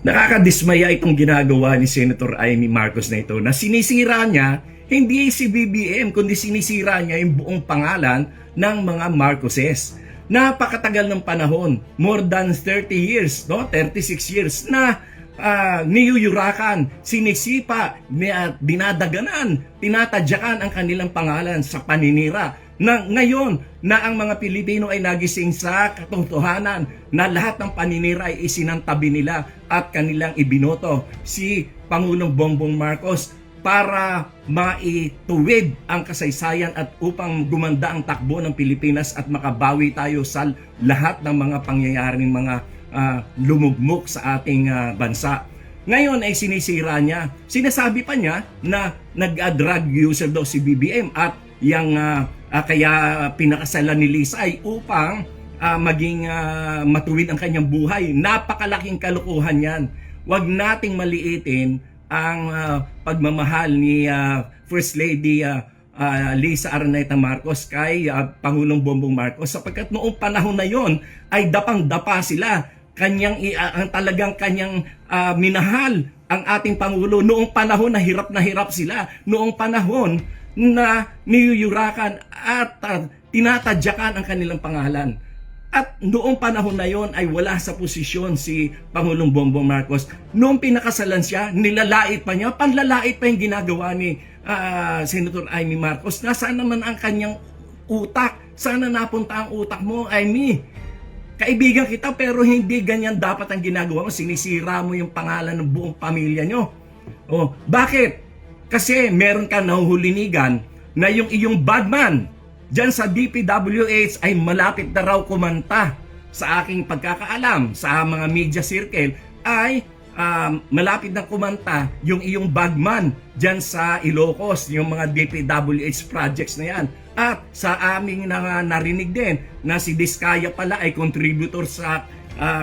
Nakakadismaya itong ginagawa ni Senator Amy Marcos na ito na sinisira niya hindi si BBM kundi sinisira niya yung buong pangalan ng mga Marcoses. Napakatagal ng panahon, more than 30 years, no? 36 years na niyuyurakan, sinisipa, dinadaganan, tinatadyakan ang kanilang pangalan sa paninira. Na ngayon na ang mga Pilipino ay nagising sa katotohanan na lahat ng paninira ay isinantabi nila at kanilang ibinoto si Pangulong Bongbong Marcos para maituwid ang kasaysayan at upang gumanda ang takbo ng Pilipinas at makabawi tayo sa lahat ng mga pangyayaring mga lumugmok sa ating bansa. Ngayon ay sinisira niya. Sinasabi pa niya na nag-drug user daw si BBM at yung kaya pinakasalan ni Lisa ay upang maging matuwid ang kanyang buhay. Napakalaking kalokohan yan. Huwag nating maliitin ang pagmamahal ni First Lady Lisa Araneta Marcos kay Pangulong Bongbong Marcos sapagkat noong panahon na yon ay dapang-dapa sila. Ang talagang kanyang minahal ang ating Pangulo noong panahon na hirap sila. Noong panahon na niyuyurakan at tinatadyakan ang kanilang pangalan. At noong panahon na yon ay wala sa posisyon si Pangulong Bongbong Marcos. Noong pinakasalan siya, nilalait pa niya, panlalait pa yung ginagawa ni Senator Amy Marcos. Nasaan naman ang kanyang utak? Sana napunta ang utak mo, Amy? Kaibigan kita pero hindi ganyan dapat ang ginagawa mo. Sinisira mo yung pangalan ng buong pamilya nyo. Oh, bakit? Kasi meron ka nahuhulinigan na yung iyong badman dyan sa DPWH ay malapit na raw kumanta. Sa aking pagkakaalam, sa mga media circle ay malapit na kumanta yung iyong bagman dyan sa Ilocos, yung mga DPWH projects na yan. At sa aming narinig din na si Diskaya pala ay contributor sa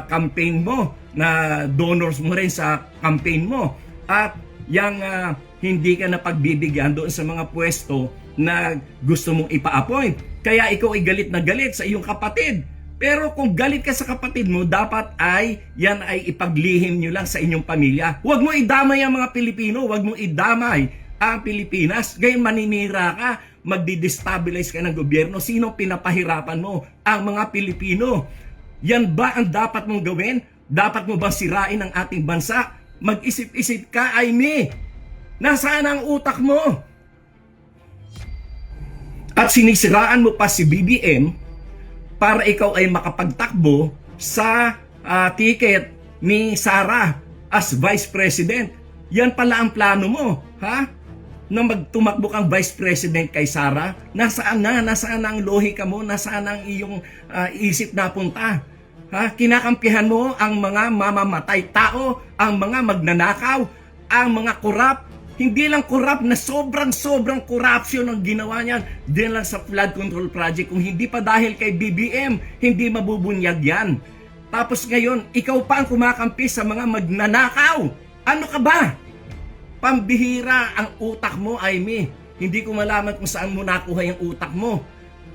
campaign mo, na donors mo rin sa campaign mo. At yung hindi ka na pagbibigyan doon sa mga pwesto na gusto mong ipa-appoint. Kaya ikaw ay galit na galit sa iyong kapatid. Pero kung galit ka sa kapatid mo, dapat ay yan ay ipaglihim nyo lang sa inyong pamilya. Huwag mo idamay ang mga Pilipino, huwag mo idamay ang Pilipinas. Ngayon maninira ka, magdi-destabilize ka ng gobyerno. Sino pinapahirapan mo? Ang mga Pilipino. Yan ba ang dapat mong gawin? Dapat mo ba sirain ang ating bansa? Mag-isip-isip ka, Amy. Nasaan ang utak mo? At sinisiraan mo pa si BBM para ikaw ay makapagtakbo sa ticket ni Sara as Vice President. Yan pala ang plano mo, ha? Na magtumakbo kang Vice President kay Sara. Nasaan na? Nasaan ang lohika mo? Nasaan ang iyong isip na punta? Ha? Kinakampihan mo ang mga mamamatay tao, ang mga magnanakaw, ang mga korap. Hindi lang korap na sobrang corruption ang ginawa niyan din lang sa flood control project. Kung hindi pa dahil kay BBM, hindi mabubunyag yan. Tapos ngayon, ikaw pa ang kumakampi sa mga magnanakaw. Ano ka ba? Pambihira ang utak mo, Amy. Hindi ko malaman kung saan mo nakuha yung utak mo.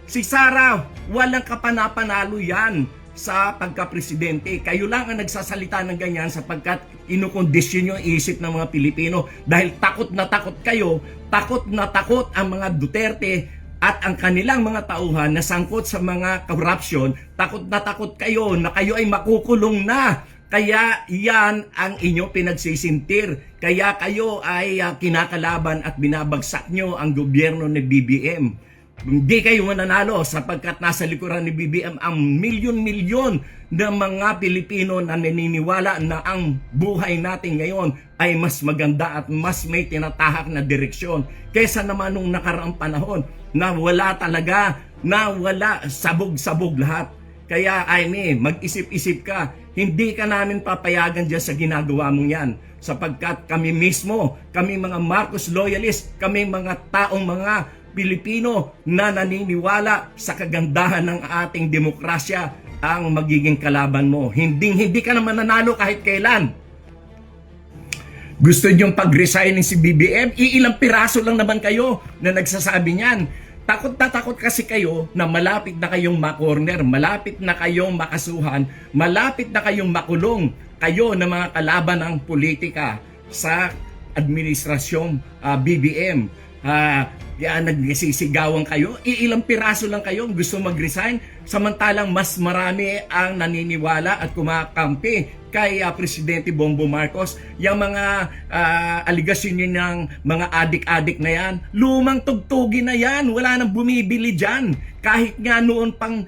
Si Sara, walang kapanapanalo yan sa pagka-presidente. Kayo lang ang nagsasalita ng ganyan sapagkat inukondisyon yung isip ng mga Pilipino dahil takot na takot kayo, takot na takot ang mga Duterte at ang kanilang mga tauhan na sangkot sa mga corruption, takot na takot kayo na kayo ay makukulong na. Kaya yan ang inyo pinagsisintir. Kaya kayo ay kinakalaban at binabagsak nyo ang gobyerno ni BBM. Hindi kayo mananalo sapagkat nasa likuran ni BBM ang milyon-milyon na mga Pilipino na naniniwala na ang buhay natin ngayon ay mas maganda at mas may tinatahak na direksyon kaysa naman nung nakaraang panahon na wala talaga, na wala, sabog-sabog lahat. Kaya Amy, mag-isip-isip ka. Hindi ka namin papayagan dyan sa ginagawa mong yan sapagkat kami mismo, kami mga Marcos loyalist, kami mga taong mga Pilipino na naniniwala sa kagandahan ng ating demokrasya ang magiging kalaban mo. Hindi ka naman nanalo kahit kailan. Gusto niyong pag-resignin si BBM? Iilang piraso lang naman kayo na nagsasabi niyan. Takot na takot kasi kayo na malapit na kayong makorner, malapit na kayong makasuhan, malapit na kayong makulong. kayo na mga kalaban ng politika sa administrasyong BBM. Nagsisigawan kayo, ilang piraso lang kayo gusto mag-resign, samantalang mas marami ang naniniwala at kumakampi kay Presidente Bongbong Marcos. Yung mga aligasyon yun ng mga adik-adik na yan, lumang tugtugin na yan, wala nang bumibili dyan. Kahit nga noon pang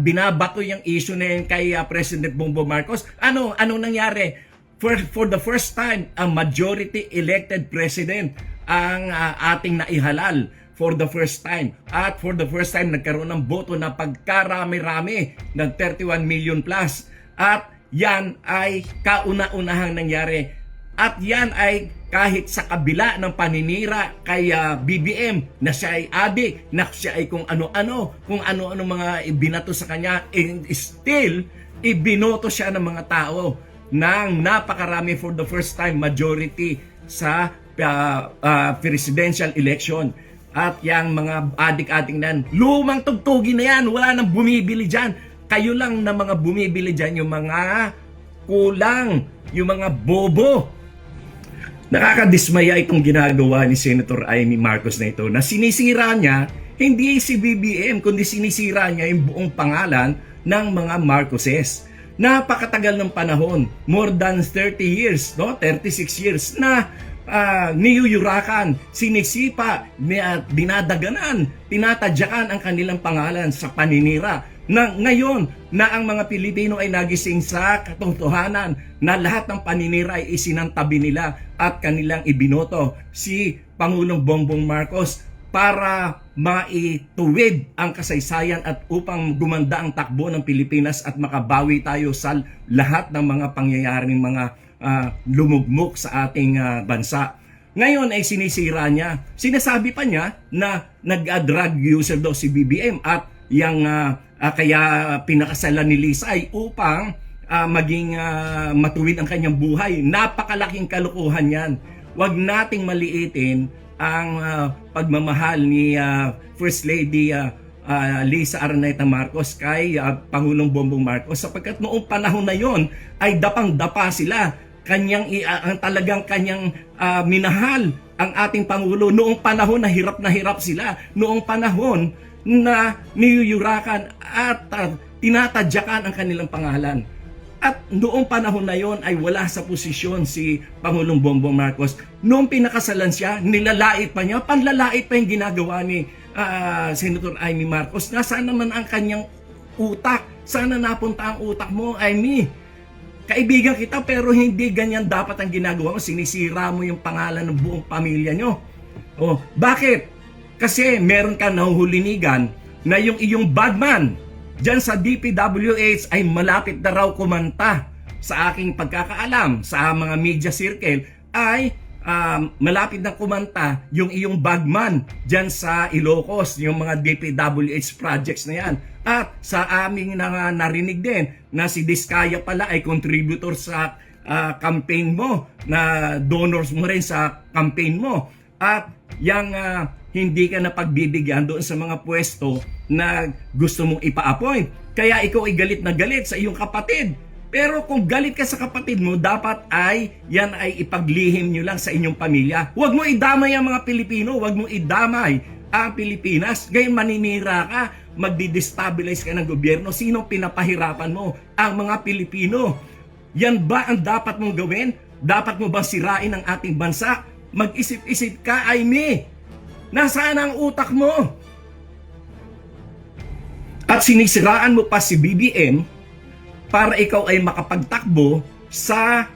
binabato yung issue na yan kay President Bongbong Marcos, anong nangyari? For the first time, a majority elected president ang ating naihalal for the first time. At for the first time, nagkaroon ng boto na pagkarami-rami ng 31 million plus. At yan ay kauna-unahang nangyari. At yan ay kahit sa kabila ng paninira kay BBM na siya ay adik, na siya ay kung ano-ano mga ibinato sa kanya, and still, ibinoto siya ng mga tao ng napakarami for the first time majority sa presidential election. At yung mga adik-adik nan, lumang tugtugin na yan, wala nang bumibili dyan. Kayo lang na mga bumibili dyan, yung mga kulang, yung mga bobo. Nakakadismaya itong ginagawa ni Senator Amy Marcos na ito, na sinisira niya hindi si BBM, kundi sinisira niya yung buong pangalan ng mga Marcoses. Napakatagal ng panahon, more than 30 years, no? 36 years na niyuyurakan, sinisipa, dinadaganan, tinatadyakan ang kanilang pangalan sa paninira. Na ngayon na ang mga Pilipino ay nagising sa katotohanan na lahat ng paninira ay isinantabi nila at kanilang ibinoto si Pangulong Bongbong Marcos para maituwid ang kasaysayan at upang gumanda ang takbo ng Pilipinas at makabawi tayo sa lahat ng mga pangyayaring mga lumugmok sa ating bansa. Ngayon ay sinisira niya. Sinasabi pa niya na nag-drug user daw si BBM at yung kaya pinakasalan ni Lisa ay upang maging matuwid ang kanyang buhay. Napakalaking kalokohan yan. Huwag nating maliitin ang pagmamahal ni First Lady Lisa Araneta Marcos kay Pangulong Bongbong Marcos, sapagkat noong panahon na yon ay dapang-dapa sila. Ang talagang kanyang minahal ang ating Pangulo noong panahon na hirap sila, noong panahon na niyuyurakan at tinatadyakan ang kanilang pangalan. At noong panahon na yon ay wala sa posisyon si Pangulong Bongbong Marcos. Noong pinakasalan siya, nilalait pa niya, panlalait pa yung ginagawa ni Senator Amy Marcos. Nasaan naman ang kanyang utak? Sana napunta ang utak mo, Amy? Kaibigan kita pero hindi ganyan dapat ang ginagawa mo. Sinisira mo yung pangalan ng buong pamilya nyo. Oh, bakit? Kasi meron ka nahuhulinigan na yung iyong badman dyan sa DPWH ay malapit na raw kumanta. Sa aking pagkakaalam, sa mga media circle ay malapit na kumanta yung iyong bagman dyan sa Ilocos, yung mga DPWH projects na yan. At sa aming narinig din na si Diskaya pala ay contributor sa campaign mo, na donors mo rin sa campaign mo. At yung hindi ka na pagbibigyan doon sa mga pwesto na gusto mong ipa-appoint. Kaya ikaw ay galit na galit sa iyong kapatid. Pero kung galit ka sa kapatid mo, dapat ay yan ay ipaglihim nyo lang sa inyong pamilya. Huwag mo idamay ang mga Pilipino, huwag mo idamay ang Pilipinas. Ngayon maninira ka, magdi-destabilize ka ng gobyerno. Sinong pinapahirapan mo? Ang mga Pilipino. Yan ba ang dapat mong gawin? Dapat mo bang sirain ang ating bansa? Mag-isip-isip ka, Amy. Nasaan ang utak mo? At sinisiraan mo pa si BBM para ikaw ay makapagtakbo sa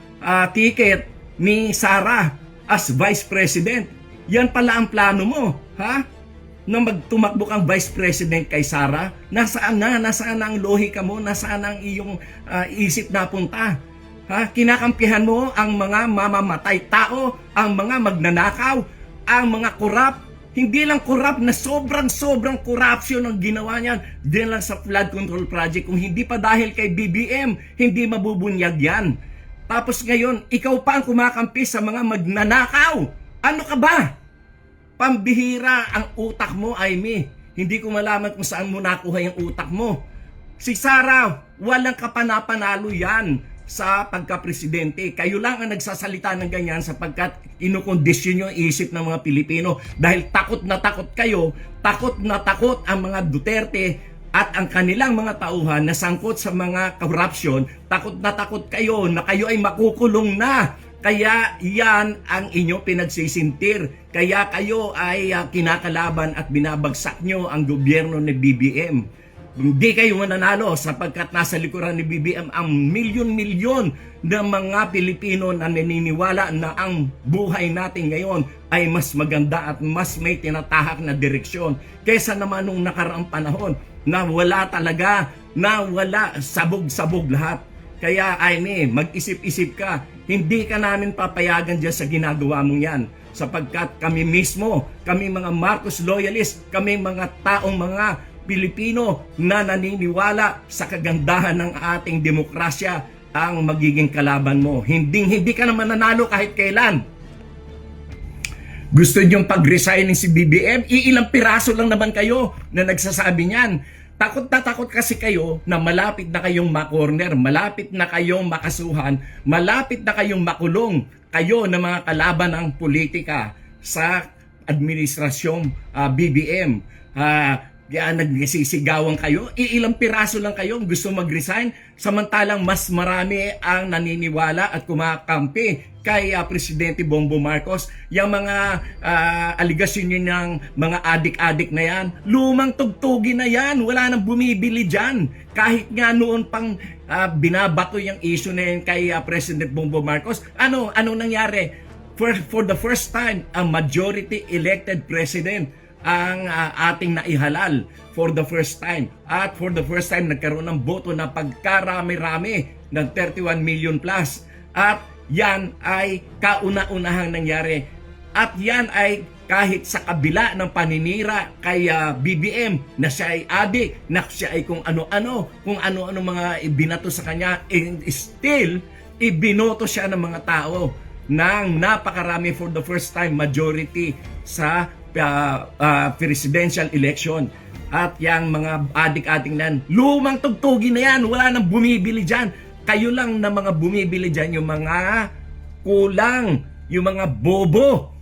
ticket ni Sara as Vice President. Yan pala ang plano mo, ha? Na magtumakbo kang Vice President kay Sara. Nasaan ang lohika mo? Nasaan ang iyong isip na punta? Ha? Kinakampihan mo ang mga mamamatay tao, ang mga magnanakaw, ang mga korap. Hindi lang korap, na sobrang corruption ang ginawa niyan din lang sa flood control project. Kung hindi pa dahil kay BBM, hindi mabubunyag yan. Tapos ngayon, ikaw pa ang kumakampi sa mga magnanakaw. Ano ka ba? Pambihira ang utak mo, Amy. Hindi ko malaman kung saan mo nakuha yung utak mo. Si Sara, walang kapanapanalo yan sa pagka-presidente. Kayo lang ang nagsasalita ng ganyan sapagkat inukondisyon yung isip ng mga Pilipino dahil takot na takot ang mga Duterte at ang kanilang mga tauhan na sangkot sa mga corruption. Takot na takot kayo na kayo ay makukulong na. Kaya yan ang inyong pinagsisintir. Kaya kayo ay kinakalaban at binabagsak nyo ang gobyerno ni BBM. Hindi kayo mananalo sapagkat nasa likuran ni BBM ang milyon-milyon na mga Pilipino na naniniwala na ang buhay natin ngayon ay mas maganda at mas may tinatahak na direksyon kaysa naman nung nakaraang panahon na wala talaga, na wala, sabog-sabog lahat. Kaya Aimee, mag-isip-isip ka, hindi ka namin papayagan dyan sa ginagawa mong yan sapagkat kami mismo, kami mga Marcos loyalist, kami mga taong mga Pilipino na naniniwala sa kagandahan ng ating demokrasya ang magiging kalaban mo. Hindi ka naman nanalo kahit kailan. Gusto niyong pag-resign si BBM? Iilang piraso lang naman kayo na nagsasabi niyan. Takot na takot kasi kayo na malapit na kayong makorner, malapit na kayong makasuhan, malapit na kayong makulong kayo na mga kalaban ng politika sa administrasyong BBM. Yan, nagsisigawan kayo, iilang piraso lang kayo gusto mag-resign, samantalang mas marami ang naniniwala at kumakampi kay Presidente Bongbong Marcos. Yung mga aligasyon nyo ng mga adik-adik na yan, lumang tugtugin na yan, wala nang bumibili dyan. Kahit nga noon pang binabato yung issue na yan kay President Bongbong Marcos, anong nangyari? For the first time, a majority elected president ang ating naihalal for the first time. At for the first time, nagkaroon ng boto na pagkarami-rami ng 31 million plus. At yan ay kauna-unahang nangyari. At yan ay kahit sa kabila ng paninira kay BBM na siya ay adik, na siya ay kung ano-ano mga ibinato sa kanya, and still, ibinoto siya ng mga tao ng napakarami for the first time majority sa presidential election. At yang mga adik-adik nan, lumang tugtugin na yan, wala nang bumibili dyan. Kayo lang na mga bumibili dyan, yung mga kulang, yung mga bobo